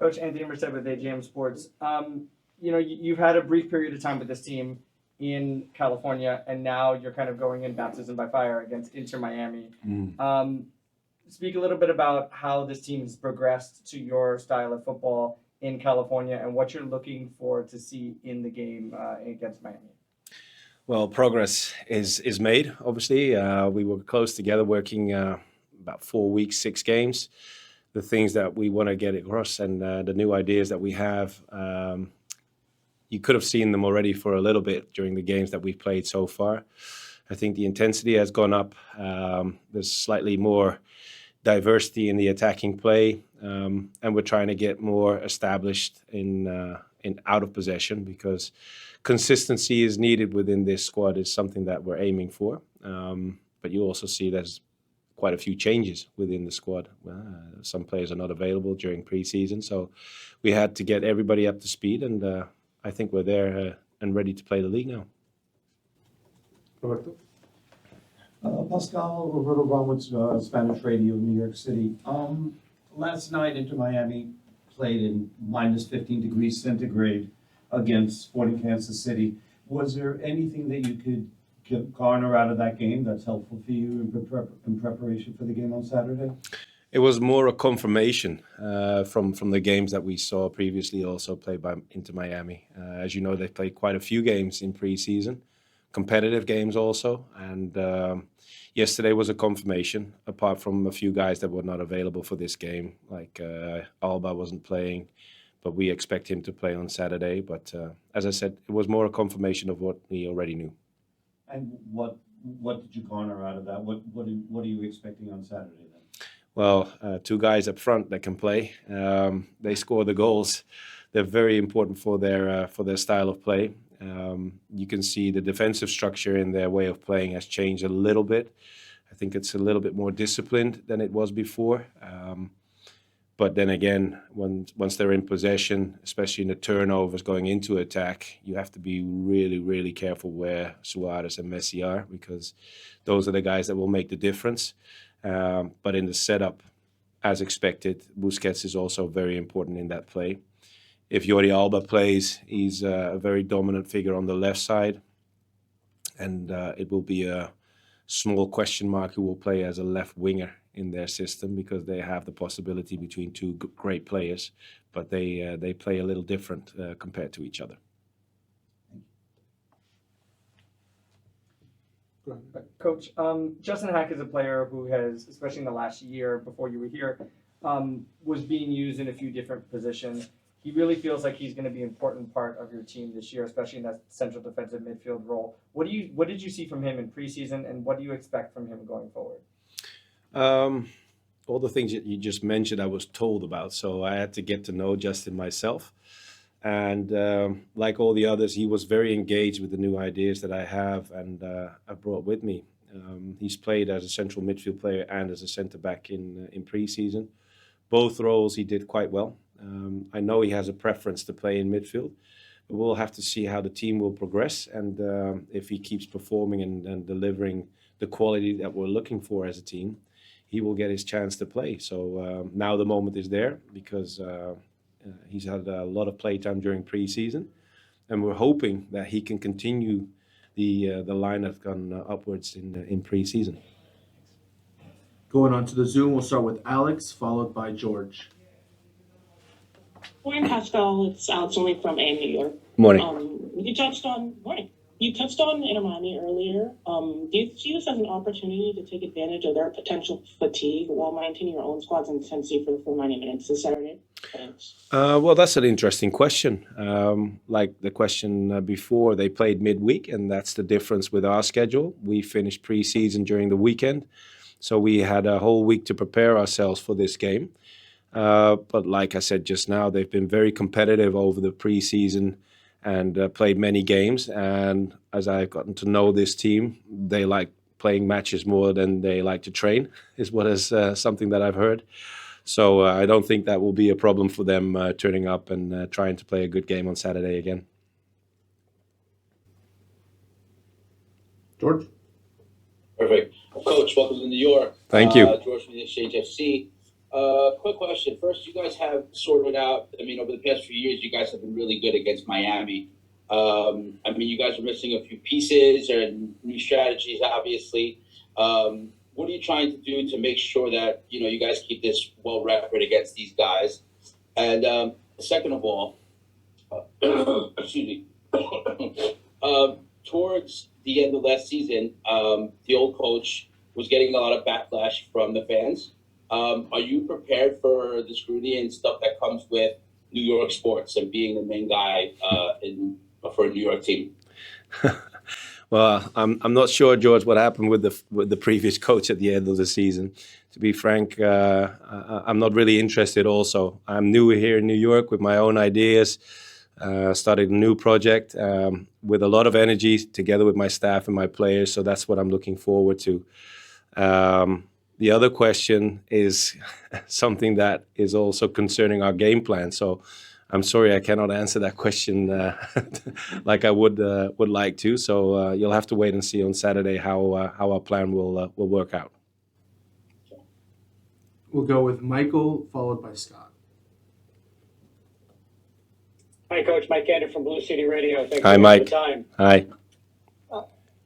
Coach Anthony Merced with AGM Sports. You've had a brief period of time with this team in California, and now you're kind of going in baptism by fire against Inter Miami. Speak a little bit about how this team has progressed to your style of football in California and what you're looking for to see in the game against Miami. Well, progress is made, obviously. We were close together working about 4 weeks, 6 games. The things that we want to get across and the new ideas that we have, you could have seen them already for a little bit during the games that we've played so far. I think the intensity has gone up. There's slightly more diversity in the attacking play, and we're trying to get more established in out of possession, because consistency is needed within this squad is something that we're aiming for. But you also see there's quite a few changes within the squad. Some players are not available during preseason, so we had to get everybody up to speed, and I think we're there and ready to play the league now. Roberto? Pascal, Roberto Bromwich, Spanish Radio, New York City. Last night, Inter Miami played in minus 15 degrees centigrade against Sporting Kansas City. Was there anything that you could garner out of that game that's helpful for you in preparation for the game on Saturday? It was more a confirmation from the games that we saw previously, also played by Inter Miami. As you know, they've played quite a few games in preseason, competitive games also, and yesterday was a confirmation, apart from a few guys that were not available for this game, like Alba wasn't playing, but we expect him to play on Saturday. But as I said, it was more a confirmation of what we already knew. And what did you garner out of that? What are you expecting on Saturday then? Well, 2 guys up front that can play. They score the goals. They're very important for their style of play. You can see the defensive structure in their way of playing has changed a little bit. I think it's a little bit more disciplined than it was before. But then again, once they're in possession, especially in the turnovers going into attack, you have to be really, really careful where Suarez and Messi are, because those are the guys that will make the difference. But in the setup, as expected, Busquets is also very important in that play. If Jordi Alba plays, he's a very dominant figure on the left side. And it will be a small question mark who will play as a left winger in their system, because they have the possibility between 2 great players, but they play a little different compared to each other. Coach, Justin Hack is a player who has, especially in the last year before you were here, was being used in a few different positions. He really feels like he's going to be an important part of your team this year, especially in that central defensive midfield role. What did you see from him in preseason, and what do you expect from him going forward? All the things that you just mentioned, I was told about, so I had to get to know Justin myself. And like all the others, he was very engaged with the new ideas that I have and I brought with me. He's played as a central midfield player and as a centre-back in preseason. Both roles he did quite well. I know he has a preference to play in midfield, but we'll have to see how the team will progress, and if he keeps performing and delivering the quality that we're looking for as a team, he will get his chance to play. So now the moment is there, because he's had a lot of playtime during preseason, and we're hoping that he can continue the line that's gone upwards in preseason. Going on to the Zoom, we'll start with Alex, followed by George. Morning, Pascal. It's Alex only from AM New York. Morning. You touched on Inter Miami earlier. Do you see this as an opportunity to take advantage of their potential fatigue while maintaining your own squad's intensity for the full 90 minutes this Saturday? Thanks. Well, that's an interesting question. Like the question before, they played midweek, and that's the difference with our schedule. We finished preseason during the weekend, so we had a whole week to prepare ourselves for this game. But like I said just now, they've been very competitive over the preseason and played many games. And as I've gotten to know this team, they like playing matches more than they like to train, is what is something that I've heard. So I don't think that will be a problem for them turning up and trying to play a good game on Saturday again. George? Perfect. Coach, welcome to New York. Thank you. George from the NYCFC. Quick question. First, you guys have sorted out, I mean, over the past few years, you guys have been really good against Miami. I mean, you guys are missing a few pieces and new strategies, obviously. What are you trying to do to make sure that, you guys keep this well record against these guys? And second of all, excuse me, towards the end of last season, the old coach was getting a lot of backlash from the fans. Are you prepared for the scrutiny and stuff that comes with New York sports and being the main guy for a New York team? Well, I'm not sure, George, what happened with the previous coach at the end of the season. To be frank, I'm not really interested. Also, I'm new here in New York with my own ideas. Started a new project with a lot of energy, together with my staff and my players. So that's what I'm looking forward to. The other question is something that is also concerning our game plan. So I'm sorry I cannot answer that question like I would like to. So you'll have to wait and see on Saturday how our plan will work out. We'll go with Michael, followed by Scott. Hi, Coach. Mike Gander from Blue City Radio. Thanks Hi, for Mike. the time. Hi.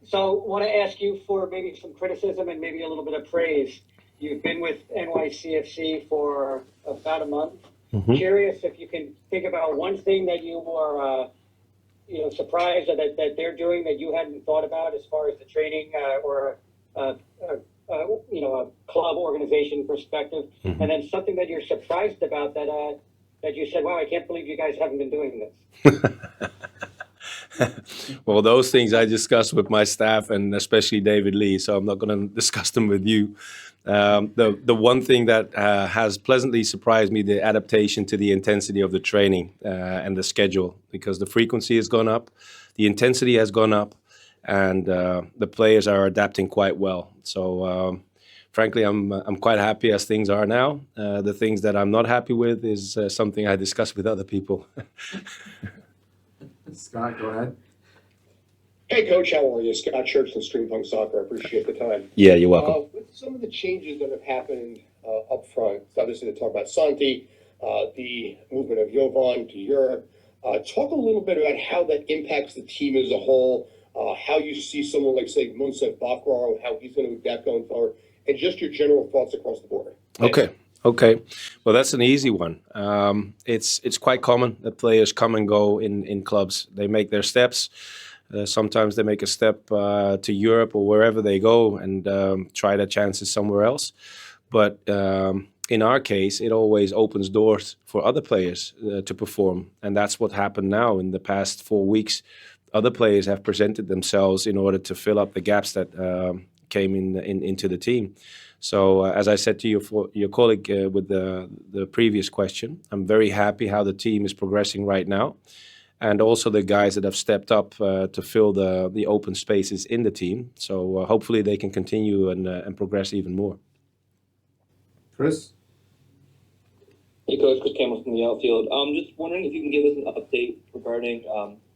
So, want to ask you for maybe some criticism and maybe a little bit of praise. You've been with NYCFC for about a month. Mm-hmm. Curious if you can think about one thing that you were, surprised that they're doing that you hadn't thought about as far as the training or a club organization perspective, Mm-hmm. and then something that you're surprised about that you said, "Wow, I can't believe you guys haven't been doing this." Well, those things I discussed with my staff and especially David Lee, so I'm not going to discuss them with you. The one thing that has pleasantly surprised me, the adaptation to the intensity of the training and the schedule, because the frequency has gone up, the intensity has gone up, and the players are adapting quite well. So frankly, I'm quite happy as things are now. The things that I'm not happy with is something I discuss with other people. Scott, go ahead. Hey, Coach, how are you? Scott Church from Stream Punk Soccer. I appreciate the time. Yeah, you're welcome. With some of the changes that have happened up front, obviously to talk about Santi, the movement of Jovan to Europe, talk a little bit about how that impacts the team as a whole, how you see someone like, say, Monsef Bakrar, how he's going to adapt going forward, and just your general thoughts across the board. Thanks. Okay. Well, that's an easy one. It's quite common that players come and go in clubs. They make their steps. Sometimes they make a step to Europe or wherever they go and try their chances somewhere else. But in our case, it always opens doors for other players to perform. And that's what happened now in the past 4 weeks. Other players have presented themselves in order to fill up the gaps that came into the team. So as I said to your colleague with the previous question, I'm very happy how the team is progressing right now. And also the guys that have stepped up to fill the open spaces in the team. So hopefully they can continue and progress even more. Chris? Hey, Coach. Chris Campbell from the outfield. Just wondering if you can give us an update regarding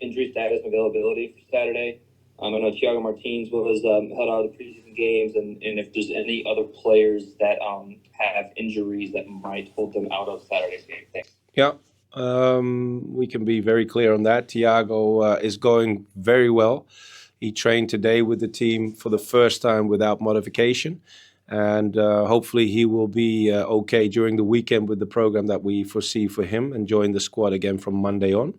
injury status and availability for Saturday. I know Thiago Martins was held out of the preseason games, and if there's any other players that have injuries that might hold them out of Saturday's game. Thanks. Yeah, we can be very clear on that. Thiago is going very well. He trained today with the team for the first time without modification. And hopefully he will be okay during the weekend with the program that we foresee for him and join the squad again from Monday on.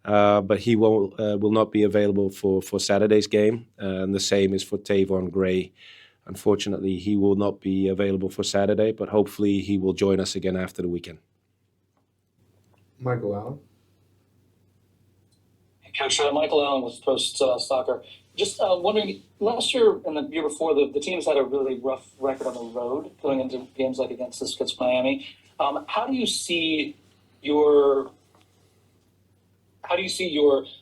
But he will not be available for Saturday's game. And the same is for Tavon Gray. Unfortunately, he will not be available for Saturday, but hopefully he will join us again after the weekend. Michael Allen. Coach, Michael Allen with Post Soccer. Just wondering, last year and the year before, the teams had a really rough record on the road going into games like against Miami. How do you see your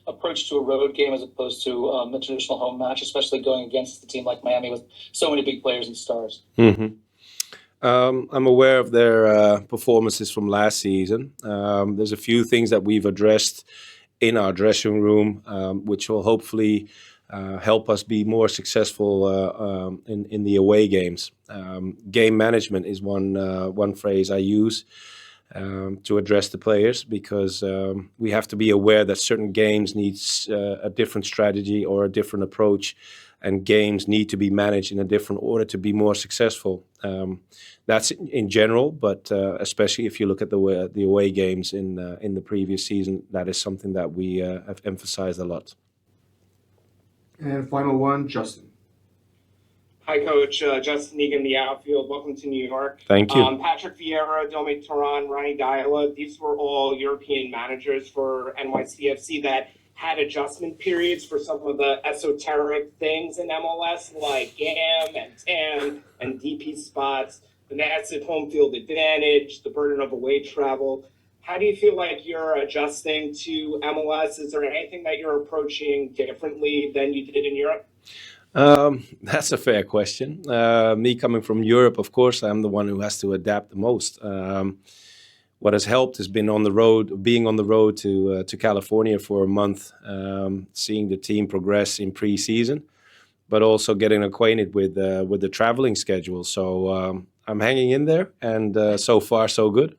approach to a road game as opposed to a traditional home match, especially going against a team like Miami with so many big players and stars? Mm-hmm. I'm aware of their performances from last season. There's a few things that we've addressed in our dressing room, which will hopefully help us be more successful in the away games. Game management is one phrase I use to address the players, because we have to be aware that certain games needs a different strategy or a different approach, and games need to be managed in a different order to be more successful. That's in general, but especially if you look at the away games in the previous season, that is something that we have emphasized a lot. And final one, Justin. Hi, Coach. Justin Egan, the outfield. Welcome to New York. Thank you. Patrick Vieira, Dominic Turan, Ronnie Diala, these were all European managers for NYCFC that had adjustment periods for some of the esoteric things in MLS, like GAM and TAM and DP spots, the massive home field advantage, the burden of away travel. How do you feel like you're adjusting to MLS? Is there anything that you're approaching differently than you did in Europe? That's a fair question. Me coming from Europe, of course, I'm the one who has to adapt the most. What has helped has been being on the road to California for a month, seeing the team progress in pre-season, but also getting acquainted with the traveling schedule. So I'm hanging in there, and so far so good.